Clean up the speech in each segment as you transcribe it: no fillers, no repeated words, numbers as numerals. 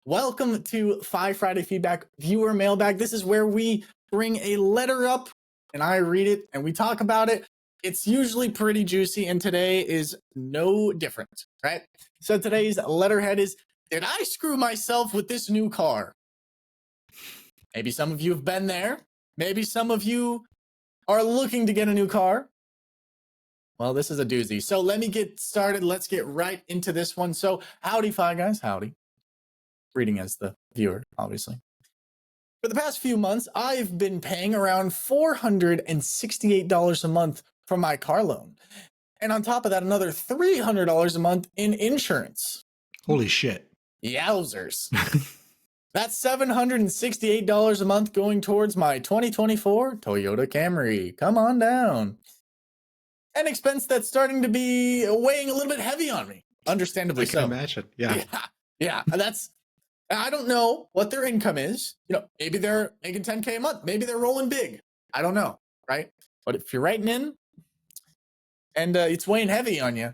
Welcome to Five Friday Feedback Viewer Mailbag. This is where we bring a letter up and I read it and we talk about it. It's usually pretty juicy, and today is no different, right? So today's letterhead is, did I screw myself with this new car? Maybe some of you have been there. Maybe some of you are looking to get a new car. Well, this is a doozy. So let me get started. Let's get right into this one. So howdy, Fi Guys. Howdy. Reading as the viewer, obviously. For the past few months, I've been paying around $468 a month for my car loan. And on top of that, another $300 a month in insurance. Holy shit. Yowzers. That's $768 a month going towards my 2024 Toyota Camry. Come on down. An expense that's starting to be weighing a little bit heavy on me. Understandably so. I can imagine. Yeah. Yeah. I don't know what their income is. Maybe they're making 10K a month. Maybe they're rolling big. I don't know, right? But if you're writing in and it's weighing heavy on you,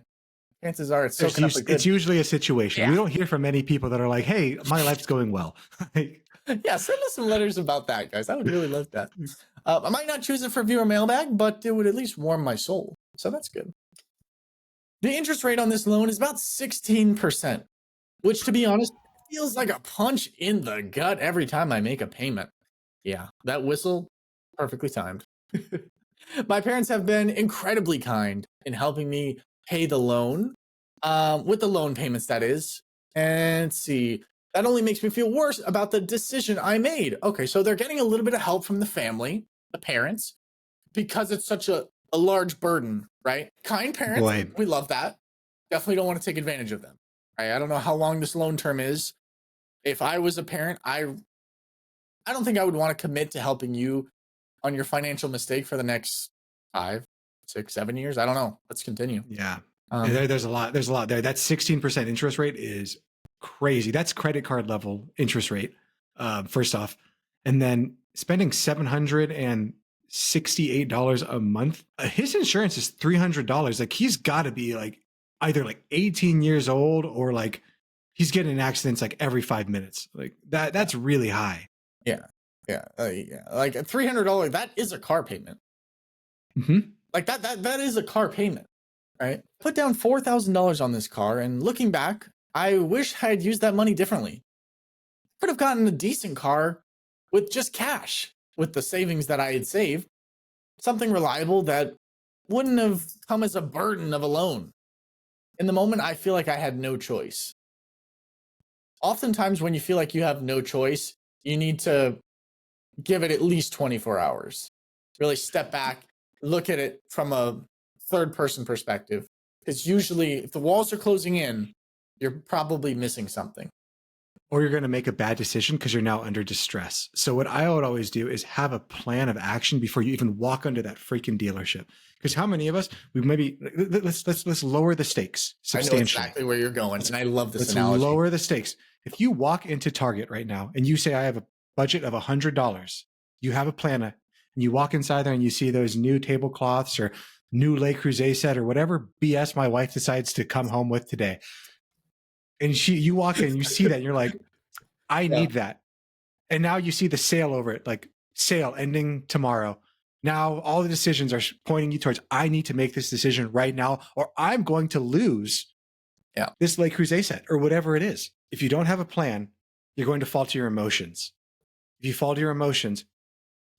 chances are it's soaking up a good... It's usually a situation. Yeah. We don't hear from many people that are like, hey, my life's going well. Yeah, send us some letters about that, guys. I would really love that. I might not choose it for viewer mailbag, but it would at least warm my soul. So that's good. The interest rate on this loan is about 16%, which, to be honest, feels like a punch in the gut every time I make a payment. Yeah, that whistle, perfectly timed. My parents have been incredibly kind in helping me pay the loan, with the loan payments, that is. And let's see, that only makes me feel worse about the decision I made. Okay, so they're getting a little bit of help from the family, the parents, because it's such a large burden, right? Kind parents, Boy. We love that. Definitely don't want to take advantage of them. I don't know how long this loan term is. If I was a parent, I don't think I would want to commit to helping you on your financial mistake for the next 5, 6, 7 years. I don't know. Let's continue. Yeah. There's a lot there. That 16% interest rate is crazy. That's credit card level interest rate, first off. And then spending $768 a month. His insurance is $300. Like, he's got to be like either like 18 years old or like he's getting in accidents like every 5 minutes. Like that's really high. Yeah. Like $300, that is a car payment. Mm-hmm. Like that is a car payment, right? Put down $4,000 on this car, and looking back, I wish I had used that money differently. Could have gotten a decent car with just cash, with the savings that I had saved. Something reliable that wouldn't have come as a burden of a loan. In the moment, I feel like I had no choice. Oftentimes when you feel like you have no choice, you need to give it at least 24 hours. Really step back, look at it from a third person perspective. Because usually if the walls are closing in, you're probably missing something. Or you're going to make a bad decision because you're now under distress. So what I would always do is have a plan of action before you even walk into that freaking dealership. Because how many of us, we maybe, let's lower the stakes substantially. I know exactly where you're going, and I love this analogy. Let's lower the stakes. If you walk into Target right now and you say, I have a budget of $100, you have a plan, and you walk inside there and you see those new tablecloths or new Le Creuset set or whatever BS my wife decides to come home with today. And you walk in, you see that, and you're like, I need that. And now you see the sale over it, like sale ending tomorrow. Now all the decisions are pointing you towards, I need to make this decision right now, or I'm going to lose this Le Creuset set or whatever it is. If you don't have a plan, you're going to fall to your emotions. If you fall to your emotions,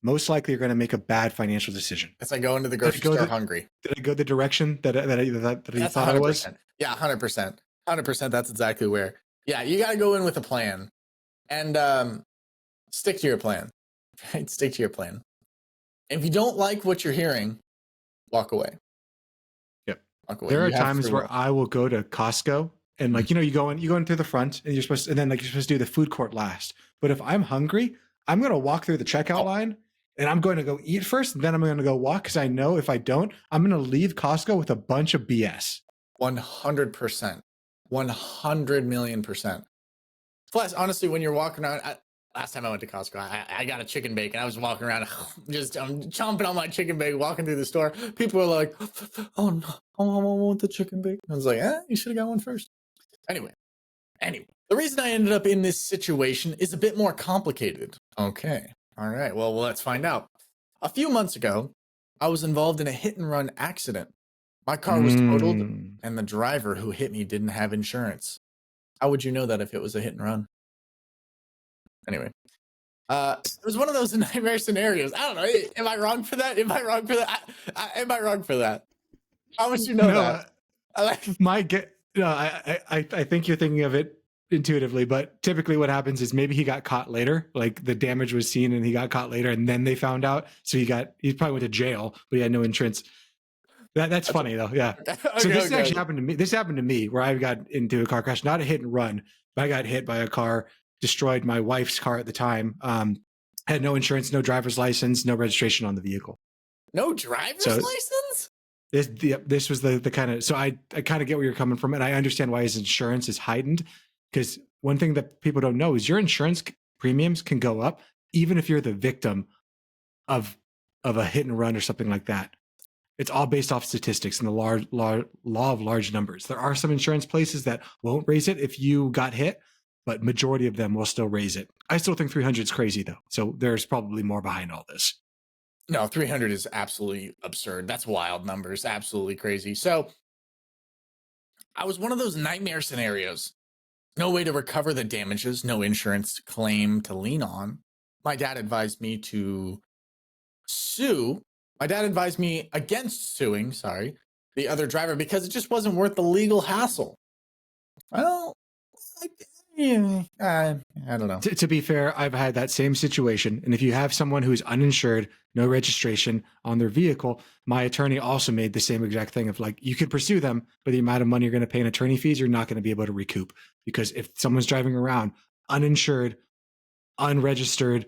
most likely you're going to make a bad financial decision. It's like going to the grocery store hungry. Did I go the direction that I thought I was? Yeah, 100%. 100%. That's exactly where. Yeah, you got to go in with a plan and stick to your plan. Right? Stick to your plan. If you don't like what you're hearing, walk away. Yep. Walk away. There are times where I will go to Costco and like, you go in through the front and you're supposed to do the food court last. But if I'm hungry, I'm going to walk through the checkout line and I'm going to go eat first. And then I'm going to go walk. Cause I know if I don't, I'm going to leave Costco with a bunch of BS. 100%. 100,000,000%. Plus, honestly, when you're walking around, last time I went to Costco, I got a chicken bake and I was walking around, I'm chomping on my chicken bake, walking through the store. People were like, oh no, I want the chicken bake. I was like, you should have got one first. Anyway, Anyway, the reason I ended up in this situation is a bit more complicated. Okay. All right. Well, let's find out. A few months ago, I was involved in a hit and run accident. My car was totaled, and the driver who hit me didn't have insurance. How would you know that if it was a hit and run? Anyway, it was one of those nightmare scenarios. I don't know. Am I wrong for that? Am I wrong for that? Am I wrong for that? How would you know that? I think you're thinking of it intuitively, but typically what happens is maybe he got caught later, like the damage was seen and he got caught later and then they found out. So he probably went to jail, but he had no insurance. That's funny though. Yeah. So this actually happened to me. This happened to me where I got into a car crash, not a hit and run, but I got hit by a car, destroyed my wife's car at the time. Had no insurance, no driver's license, no registration on the vehicle. No driver's license? This was the kind of, so I kind of get where you're coming from, and I understand why his insurance is heightened, because one thing that people don't know is your insurance premiums can go up even if you're the victim of a hit and run or something like that. It's all based off statistics and the law of large numbers. There are some insurance places that won't raise it if you got hit, but majority of them will still raise it. I still think 300 is crazy though. So there's probably more behind all this. No, 300 is absolutely absurd. That's wild numbers. Absolutely crazy. So I was one of those nightmare scenarios. No way to recover the damages, no insurance claim to lean on. My dad advised me to sue. My dad advised me against suing, the other driver because it just wasn't worth the legal hassle. Well, I don't know. To be fair, I've had that same situation. And if you have someone who's uninsured, no registration on their vehicle, my attorney also made the same exact thing of like, you could pursue them, but the amount of money you're going to pay in attorney fees, you're not going to be able to recoup. Because if someone's driving around uninsured, unregistered,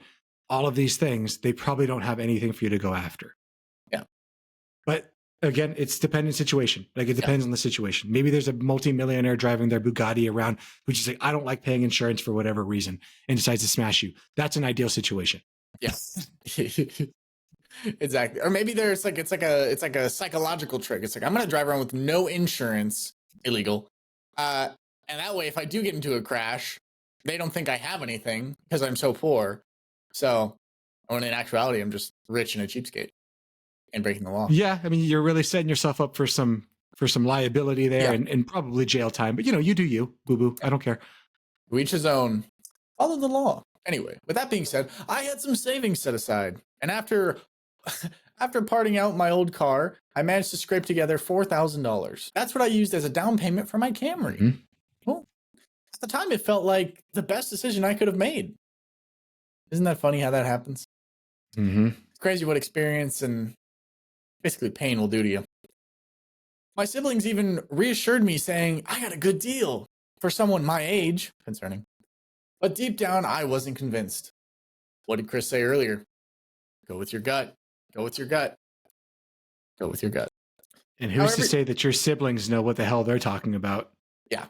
all of these things, they probably don't have anything for you to go after. Yeah. But again, it's dependent situation. Like it depends on the situation. Maybe there's a multimillionaire driving their Bugatti around who's just like, I don't like paying insurance for whatever reason and decides to smash you. That's an ideal situation. Yeah. Exactly. Or maybe there's like, it's like a psychological trick. It's like, I'm going to drive around with no insurance, illegal. And that way, if I do get into a crash, they don't think I have anything because I'm so poor. So when in actuality, I'm just rich and a cheapskate and breaking the law. Yeah. I mean, you're really setting yourself up for some liability there and probably jail time, but you do you, boo-boo. I don't care. To each his own. Follow the law. Anyway, with that being said, I had some savings set aside. And after parting out my old car, I managed to scrape together $4,000. That's what I used as a down payment for my Camry. Mm-hmm. Well, at the time, it felt like the best decision I could have made. Isn't that funny how that happens? Mm-hmm. It's crazy what experience and basically pain will do to you. My siblings even reassured me saying, I got a good deal for someone my age, concerning. But deep down, I wasn't convinced. What did Chris say earlier? Go with your gut. Go with your gut. Go with your gut. And who's to say that your siblings know what the hell they're talking about? Yeah.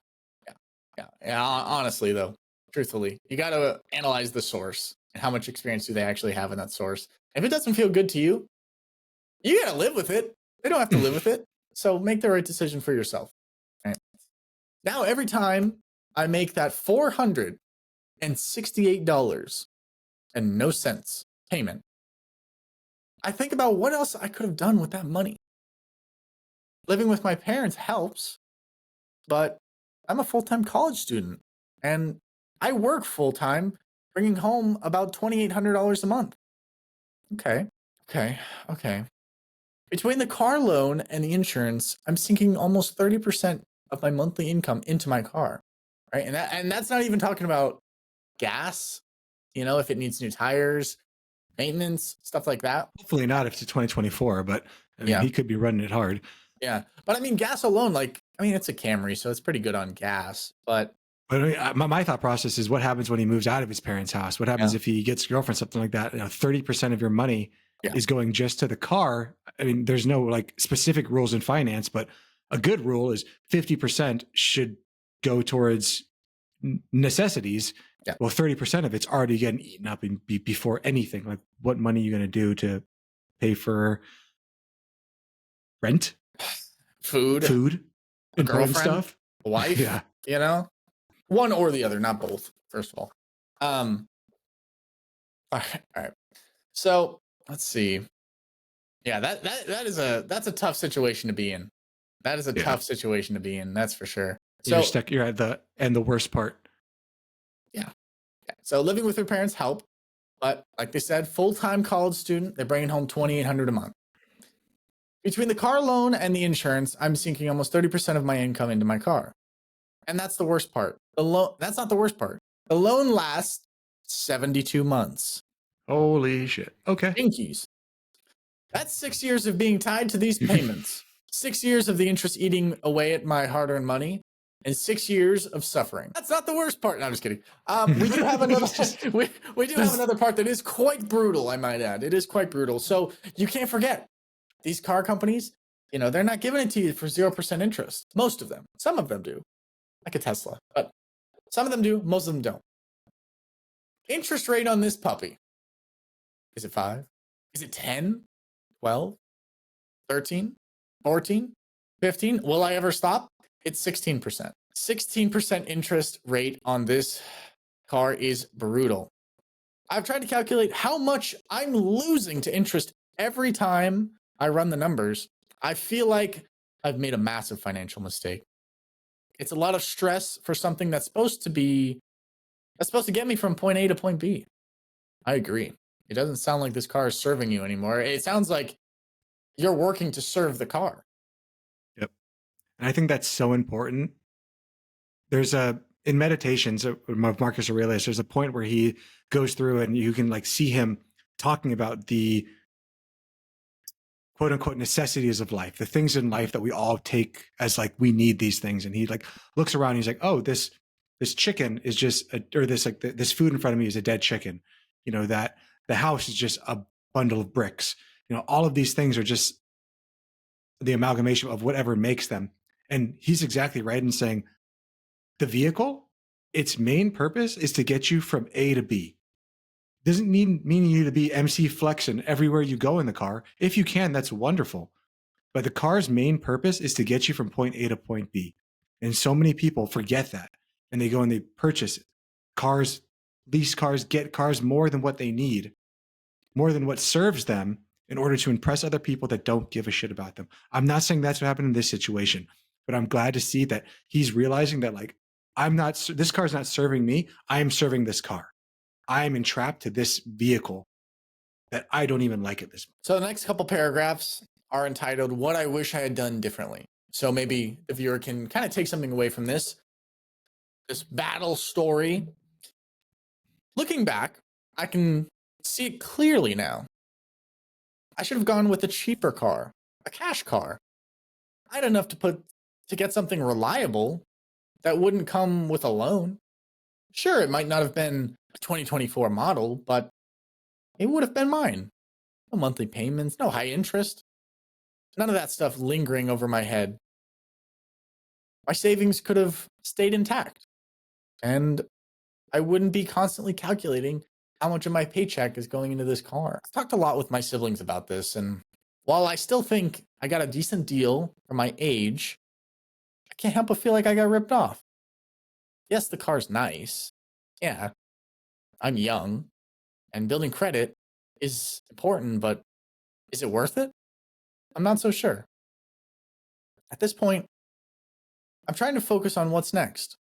Honestly, though, truthfully, you got to analyze the source and how much experience do they actually have in that source. If it doesn't feel good to you, you got to live with it. They don't have to live with it. So make the right decision for yourself. Right. Now, every time I make that $468 and no cents payment, I think about what else I could have done with that money. Living with my parents helps, but I'm a full-time college student and I work full-time, bringing home about $2,800 a month. Okay. Between the car loan and the insurance, I'm sinking almost 30% of my monthly income into my car, right? And that's not even talking about gas, if it needs new tires, maintenance, stuff like that. Hopefully not if it's 2024, but I mean, he could be running it hard. Yeah. But I mean, gas alone, it's a Camry, so it's pretty good on gas, But I mean, my thought process is what happens when he moves out of his parents' house? What happens if he gets a girlfriend, something like that? 30% of your money is going just to the car. I mean, there's no specific rules in finance, but a good rule is 50% should go towards necessities. Yeah. Well, 30% of it's already getting eaten up before anything. Like, what money are you going to do to pay for rent, food, important stuff, a wife? Yeah. One or the other, not both, first of all. All right. So let's see. Yeah, that's a tough situation to be in. That is a tough situation to be in, that's for sure. You're So stuck. You're at the worst part. yeah. So living with your parents help, but like they said, full-time college student, they're bringing home $2,800 a month. Between the car loan and the insurance, I'm sinking almost 30% of my income into my car. And that's the worst part. That's not the worst part. The loan lasts 72 months. Holy shit. Okay. Jinkies. That's 6 years of being tied to these payments. 6 years of the interest eating away at my hard-earned money, and 6 years of suffering. That's not the worst part. No, I'm just kidding. We do have another. we do have another part that is quite brutal. I might add, it is quite brutal. So you can't forget these car companies. You know, they're not giving it to you for 0% interest. Most of them. Some of them do, like a Tesla, but some of them do. Most of them don't. Interest rate on this puppy. Is it 5? Is it 10? 12, 13, 14, 15. Will I ever stop? It's 16%. 16% interest rate on this car is brutal. I've tried to calculate how much I'm losing to interest every time I run the numbers. I feel like I've made a massive financial mistake. It's a lot of stress for something that's supposed to get me from point A to point B. I agree. It doesn't sound like this car is serving you anymore. It sounds like you're working to serve the car. Yep. And I think that's so important. There's in meditations of Marcus Aurelius, there's a point where he goes through and you can like see him talking about the quote unquote necessities of life, the things in life that we all take as like, we need these things. And he like looks around and he's like, oh, this chicken is just, this food in front of me is a dead chicken. You know, that the house is just a bundle of bricks. You know, all of these things are just the amalgamation of whatever makes them. And he's exactly right in saying the vehicle, its main purpose is to get you from A to B. Doesn't mean you to be MC flexing everywhere you go in the car. If you can, that's wonderful. But the car's main purpose is to get you from point A to point B. And so many people forget that. And they go and they purchase cars, lease cars, get cars more than what they need, more than what serves them in order to impress other people that don't give a shit about them. I'm not saying that's what happened in this situation, but I'm glad to see that he's realizing that like, this car's not serving me. I am serving this car. I am entrapped to this vehicle that I don't even like at this moment. So the next couple paragraphs are entitled, What I Wish I Had Done Differently. So maybe the viewer can kind of take something away from this battle story. Looking back, I can see it clearly now. I should have gone with a cheaper car, a cash car. I had enough to get something reliable that wouldn't come with a loan. Sure, it might not have been a 2024 model, but it would have been mine. No monthly payments, no high interest. None of that stuff lingering over my head. My savings could have stayed intact. And I wouldn't be constantly calculating how much of my paycheck is going into this car. I've talked a lot with my siblings about this, and while I still think I got a decent deal for my age, I can't help but feel like I got ripped off. Yes, the car's nice. Yeah, I'm young, and building credit is important, but is it worth it? I'm not so sure. At this point, I'm trying to focus on what's next.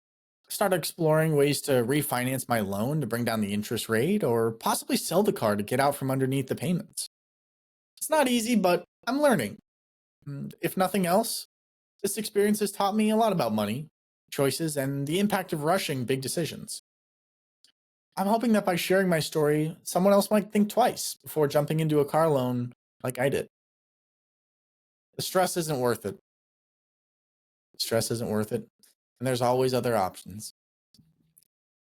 I started exploring ways to refinance my loan to bring down the interest rate, or possibly sell the car to get out from underneath the payments. It's not easy, but I'm learning. If nothing else, this experience has taught me a lot about money, choices, and the impact of rushing big decisions. I'm hoping that by sharing my story, someone else might think twice before jumping into a car loan like I did. The stress isn't worth it. Stress isn't worth it, and there's always other options.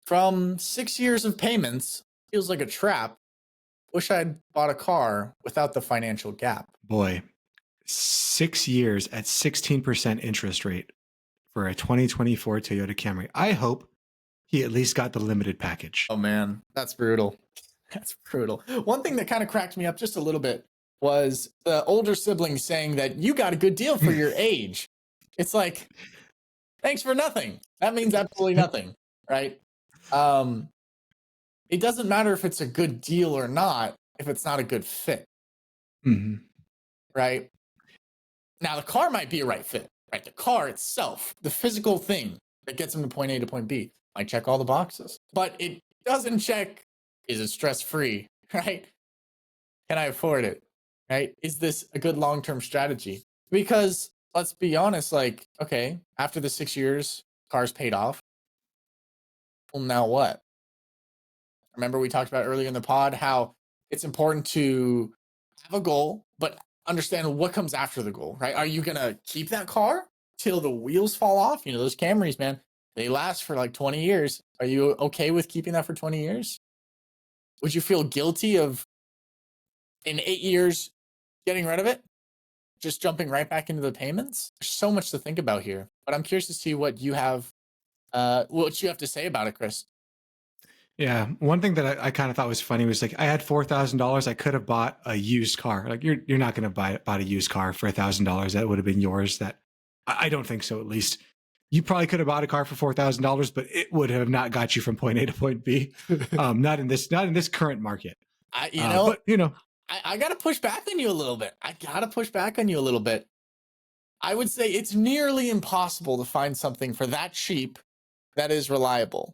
From 6 years of payments, feels like a trap. Wish I'd bought a car without the financial gap. Boy, 6 years at 16% interest rate for a 2024 Toyota Camry. I hope he at least got the limited package. Oh man, that's brutal. That's brutal. One thing that kind of cracked me up just a little bit was the older sibling saying that you got a good deal for your age. It's like, thanks for nothing. That means absolutely nothing. right? It doesn't matter if it's a good deal or not if it's not a good fit, Mm-hmm. right? Now the car might be a right fit, right? The car itself, the physical thing that gets them to point A to point B, might check all the boxes, but it doesn't check, is it stress free, right? Can I afford it, right? Is this a good long term strategy? Because let's be honest, like, okay, after the 6 years, car's paid off. Well, now what? Remember, we talked about earlier in the pod how it's important to have a goal, but understand what comes after the goal, right? Are you going to keep that car till the wheels fall off? You know, those Camrys, man, they last for like 20 years. Are you okay with keeping that for 20 years? Would you feel guilty of in 8 years getting rid of it? Just jumping right back into the payments? There's so much to think about here, but I'm curious to see what you have to say about it, Chris. Yeah, one thing that I kind of thought was funny was like I had $4,000. I could have bought a used car. Like you're not going to buy a used car for $1,000. That would have been yours. That I don't think so. At least you probably could have bought a car for $4,000, but it would have not got you from point A to point B. Not in this current market. I got to push back on you a little bit. I would say it's nearly impossible to find something for that cheap that is reliable.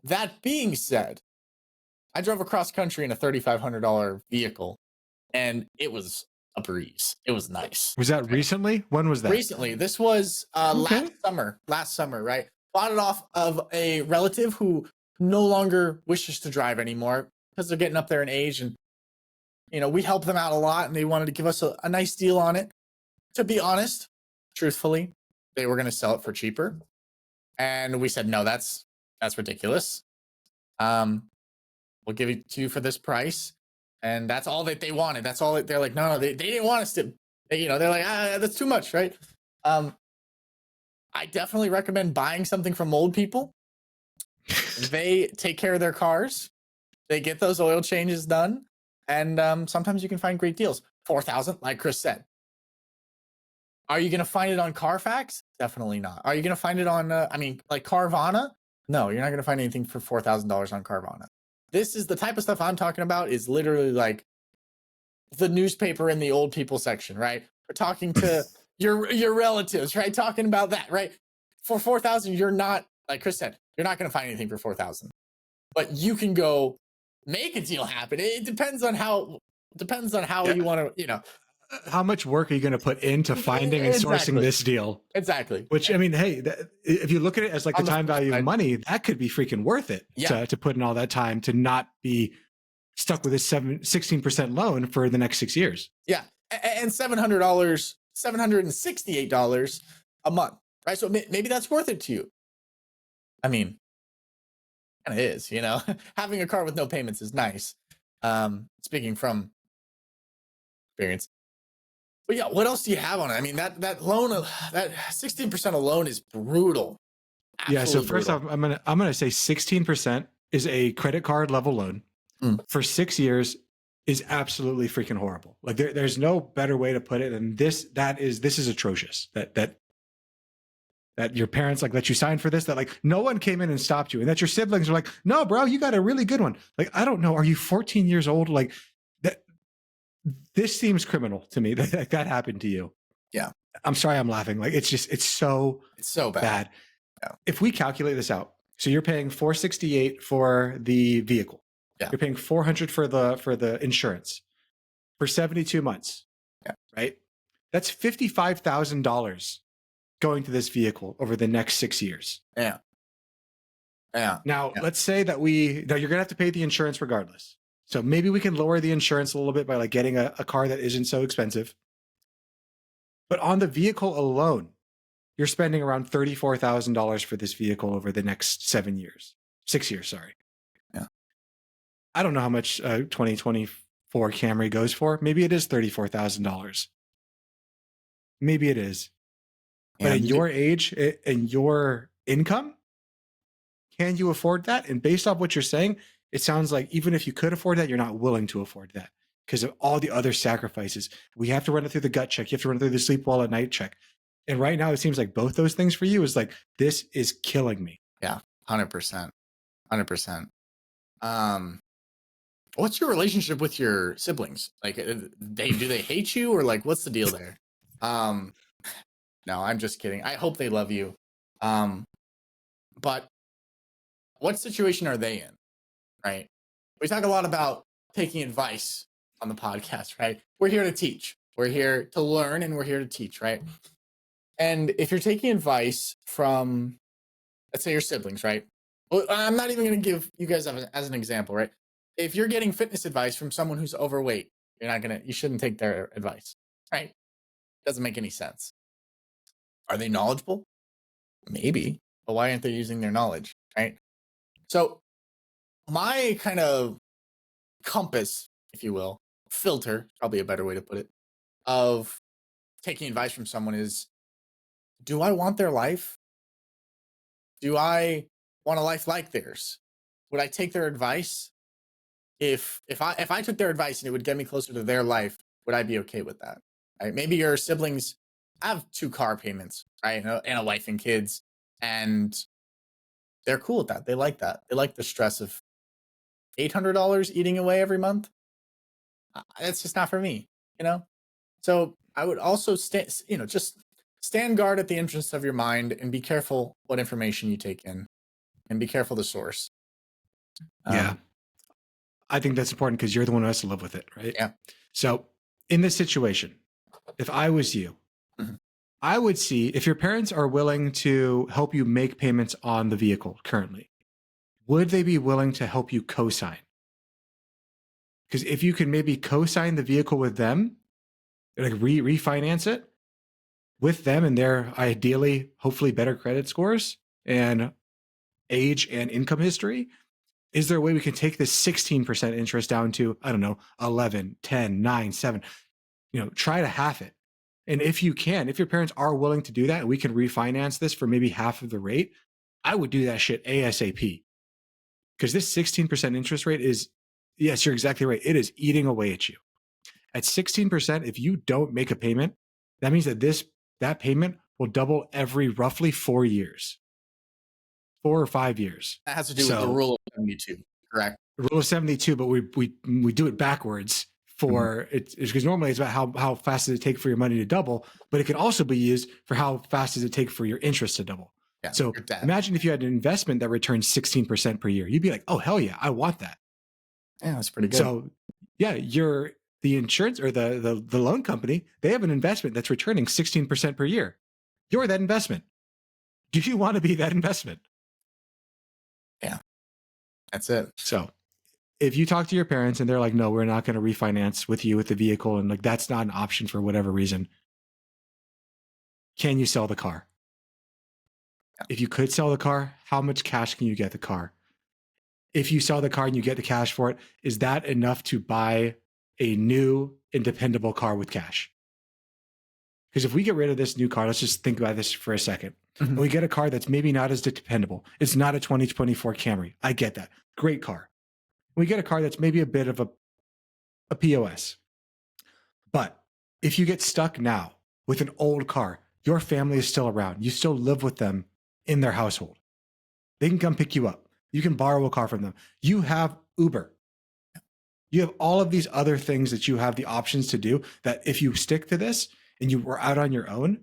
That being said, I drove across country in a $3,500 vehicle, and it was a breeze. It was nice. Was that recently? When was that? Recently. This was last summer, right? Bought it off of a relative who no longer wishes to drive anymore because they're getting up there in age, and we help them out a lot, and they wanted to give us a nice deal on it. To be honest, truthfully, they were going to sell it for cheaper, and we said no, that's ridiculous. We'll give it to you for this price. And that's all that they wanted. That's all they're like, no, they didn't want us to, they're like, that's too much, right? I definitely recommend buying something from old people. They take care of their cars. They get those oil changes done. And sometimes you can find great deals. $4,000, like Chris said. Are you going to find it on Carfax? Definitely not. Are you going to find it on, like Carvana? No, you're not going to find anything for $4,000 on Carvana. This is the type of stuff I'm talking about is literally like the newspaper in the old people section, right? We're talking to your relatives, right? Talking about that, right? For $4,000, you're not, like Chris said, you're not going to find anything for $4,000. But you can go make a deal happen. It depends on how you want to, How much work are you going to put into finding and sourcing this deal? Exactly. Which, I mean, hey, if you look at it as like the time value of money, that could be freaking worth it to put in all that time to not be stuck with a 16% loan for the next 6 years. Yeah. And $768 a month, right? So maybe that's worth it to you. I mean, kind of is, having a car with no payments is nice. Speaking from experience. But yeah, what else do you have on it? I mean, that loan, that 16% of loan is brutal. Absolutely so first off, I'm gonna say 16% is a credit card level loan for 6 years is absolutely freaking horrible. Like there's no better way to put it than this. This is atrocious. That your parents like let you sign for this. That like no one came in and stopped you, and that your siblings are like, no, bro, you got a really good one. Like I don't know, are you 14 years old? Like that. This seems criminal to me that happened to you. Yeah. I'm sorry I'm laughing. Like it's so bad. Yeah. If we calculate this out, so you're paying $468 for the vehicle. Yeah. You're paying $400 for the insurance for 72 months. Yeah. Right? That's $55,000 going to this vehicle over the next 6 years. Yeah. Yeah. Now, let's say that you're going to have to pay the insurance regardless. So maybe we can lower the insurance a little bit by like getting a car that isn't so expensive. But on the vehicle alone, you're spending around $34,000 for this vehicle over the next 6 years, sorry. Yeah. I don't know how much 2024 Camry goes for. Maybe it is $34,000. Maybe it is. But at your age and your income, can you afford that? And based off what you're saying, it sounds like even if you could afford that, you're not willing to afford that because of all the other sacrifices. We have to run it through the gut check. You have to run it through the sleep well at night check. And right now, it seems like both those things for you is like, this is killing me. Yeah. 100%. 100%. What's your relationship with your siblings? Like, do they hate you, or like, what's the deal there? No, I'm just kidding. I hope they love you. But what situation are they in? Right? We talk a lot about taking advice on the podcast, right? We're here to teach. We're here to learn, and we're here to teach, right? And if you're taking advice from, let's say, your siblings, right? Well, I'm not even going to give you guys as an example, right? If you're getting fitness advice from someone who's overweight, you shouldn't take their advice, right? Doesn't make any sense. Are they knowledgeable? Maybe, but why aren't they using their knowledge, right? So my kind of compass, if you will, filter, probably a better way to put it, of taking advice from someone is, do I want their life? Do I want a life like theirs? Would I take their advice? If I took their advice and it would get me closer to their life, would I be okay with that? Right? Maybe your siblings have 2 car payments, right? And a wife and kids, and they're cool with that. They like that. They like the stress of $800 eating away every month. That's just not for me, you know? So I would also just stand guard at the entrance of your mind and be careful what information you take in, and be careful the source. Yeah. I think that's important because you're the one who has to live with it, right? Yeah. So in this situation, if I was you, Mhm. I would see if your parents are willing to help you make payments on the vehicle currently, would they be willing to help you co-sign? Because if you can maybe co-sign the vehicle with them, like refinance it with them and their ideally, hopefully better credit scores and age and income history, is there a way we can take this 16% interest down to, I don't know, 11, 10, 9, 7, try to half it. And if you can, if your parents are willing to do that, and we can refinance this for maybe half of the rate, I would do that shit ASAP. Because this 16% interest rate is, yes, you're exactly right. It is eating away at you. At 16%, if you don't make a payment, that means that payment will double every roughly 4 years. 4 or 5 years. That has to do with the rule of 72, correct? Rule of 72, but we do it backwards for it's because normally it's about how fast does it take for your money to double, but it can also be used for how fast does it take for your interest to double. Yeah, so imagine if you had an investment that returns 16% per year. You'd be like, oh, hell yeah, I want that. Yeah, that's pretty good. So yeah, the insurance or the loan company, they have an investment that's returning 16% per year. You're that investment. Do you want to be that investment? Yeah, that's it. So if you talk to your parents and they're like, no, we're not going to refinance with you with the vehicle, and like that's not an option for whatever reason, can you sell the car? Yeah. If you could sell the car, how much cash can you get the car? If you sell the car and you get the cash for it, is that enough to buy a new and dependable car with cash? Because if we get rid of this new car, let's just think about this for a second. And we get a car that's maybe not as dependable. It's not a 2024 Camry. I get that. Great car. We get a car that's maybe a bit of a POS. But if you get stuck now with an old car, your family is still around. You still live with them in their household. They can come pick you up. You can borrow a car from them. You have Uber. You have all of these other things that you have the options to do that if you stick to this and you were out on your own,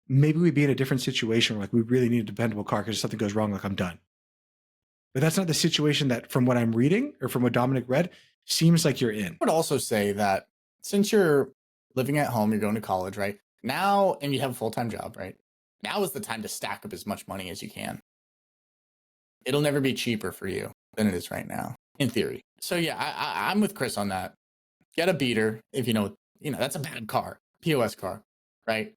maybe we'd be in a different situation where like we really need a dependable car because if something goes wrong, like I'm done. But that's not the situation that from what I'm reading or from what Dominic read seems like you're in. I would also say that since you're living at home, you're going to college, right? Now, and you have a full-time job, right? Now is the time to stack up as much money as you can. It'll never be cheaper for you than it is right now, in theory. So yeah, I'm with Chris on that. Get a beater if you know that's a bad car, POS car, right?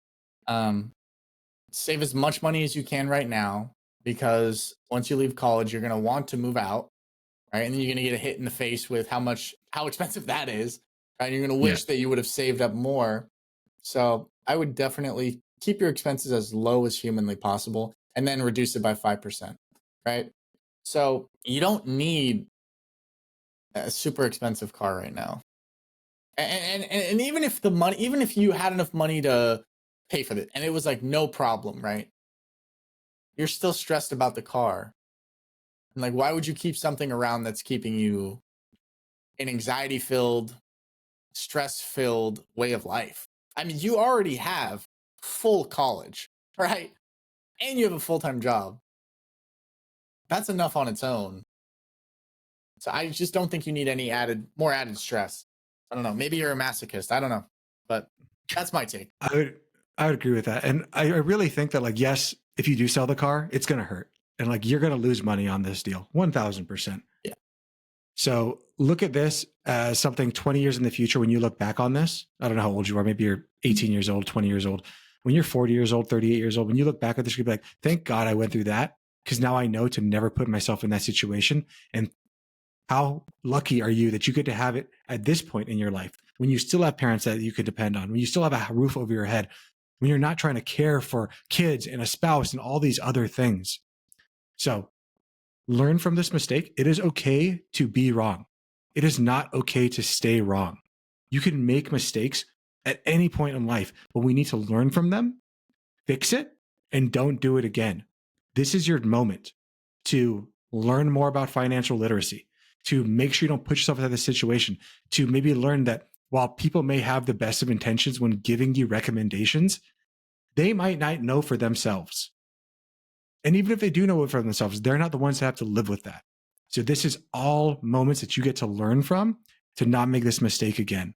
Save as much money as you can right now, because once you leave college, you're going to want to move out, right? And then you're going to get a hit in the face with how expensive that is, right? You're going to wish that you would have saved up more. So I would definitely keep your expenses as low as humanly possible and then reduce it by 5%, right? So you don't need a super expensive car right now. And even if you had enough money to pay for it and it was like no problem, right? You're still stressed about the car. And like, why would you keep something around that's keeping you an anxiety-filled, stress-filled way of life? I mean, you already have full college, right? And you have a full-time job. That's enough on its own. So I just don't think you need any more added stress. I don't know. Maybe you're a masochist. I don't know. But that's my take. I would agree with that. And I really think that, like, yes, if you do sell the car, it's going to hurt. And like, you're going to lose money on this deal. 1000%. Yeah. So look at this as something 20 years in the future. When you look back on this, I don't know how old you are. Maybe you're 18 years old, 20 years old. When you're 40 years old, 38 years old, when you look back at this, you'll be like, thank God I went through that. Because now I know to never put myself in that situation. And how lucky are you that you get to have it at this point in your life, when you still have parents that you could depend on, when you still have a roof over your head, when you're not trying to care for kids and a spouse and all these other things. So learn from this mistake. It is okay to be wrong. It is not okay to stay wrong. You can make mistakes at any point in life, but we need to learn from them, fix it, and don't do it again. This is your moment to learn more about financial literacy, to make sure you don't put yourself into this situation, to maybe learn that while people may have the best of intentions when giving you recommendations, they might not know for themselves. And even if they do know it for themselves, they're not the ones that have to live with that. So this is all moments that you get to learn from to not make this mistake again.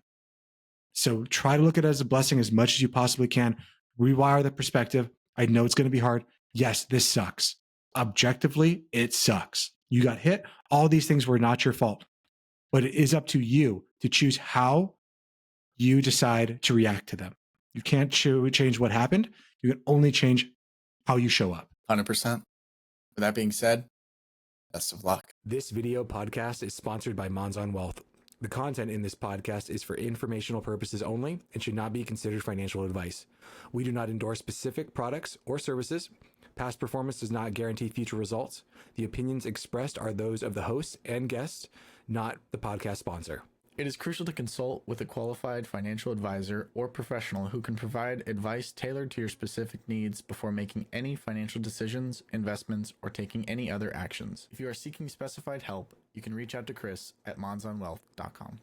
So try to look at it as a blessing as much as you possibly can. Rewire the perspective. I know it's going to be hard. Yes, this sucks. Objectively, it sucks. You got hit. All these things were not your fault. But it is up to you to choose how you decide to react to them. You can't change what happened. You can only change how you show up. 100%. With that being said, best of luck. This video podcast is sponsored by Monzon Wealth. The content in this podcast is for informational purposes only and should not be considered financial advice. We do not endorse specific products or services. Past performance does not guarantee future results. The opinions expressed are those of the host and guests, not the podcast sponsor. It is crucial to consult with a qualified financial advisor or professional who can provide advice tailored to your specific needs before making any financial decisions, investments, or taking any other actions. If you are seeking specified help, you can reach out to Chris at monzonwealth.com.